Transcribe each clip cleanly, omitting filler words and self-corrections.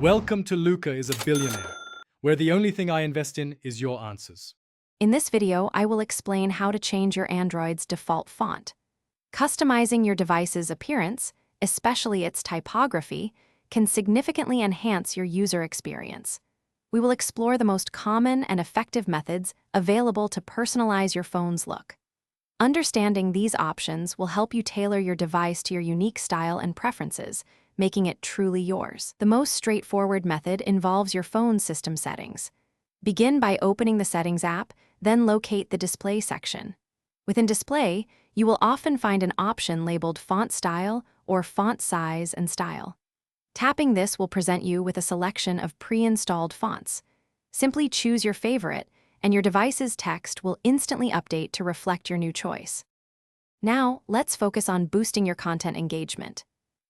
Welcome to Luca is a Billionaire, where the only thing I invest in is your answers. In this video, I will explain how to change your Android's default font. Customizing your device's appearance, especially its typography, can significantly enhance your user experience. We will explore the most common and effective methods available to personalize your phone's look. Understanding these options will help you tailor your device to your unique style and preferences, making it truly yours. The most straightforward method involves your phone's system settings. Begin by opening the Settings app, then locate the Display section. Within Display, you will often find an option labeled Font Style or Font Size and Style. Tapping this will present you with a selection of pre-installed fonts. Simply choose your favorite, and your device's text will instantly update to reflect your new choice. Now, let's focus on boosting your content engagement.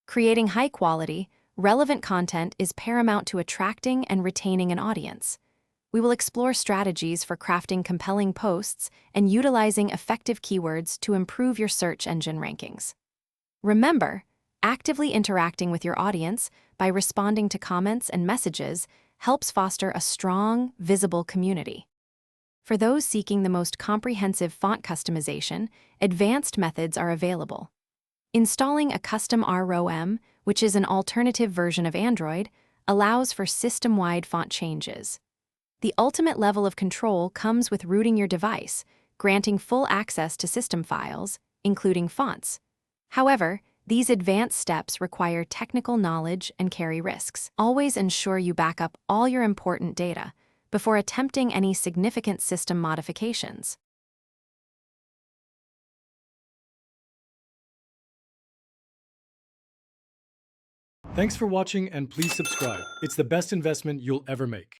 Creating high-quality, relevant content is paramount to attracting and retaining an audience. We will explore strategies for crafting compelling posts and utilizing effective keywords to improve your search engine rankings. Remember, actively interacting with your audience by responding to comments and messages helps foster a strong, visible community. For those seeking the most comprehensive font customization, advanced methods are available. Installing a custom ROM, which is an alternative version of Android, allows for system-wide font changes. The ultimate level of control comes with rooting your device, granting full access to system files, including fonts. However, these advanced steps require technical knowledge and carry risks. Always ensure you back up all your important data before attempting any significant system modifications. Thanks for watching and please subscribe. It's the best investment you'll ever make.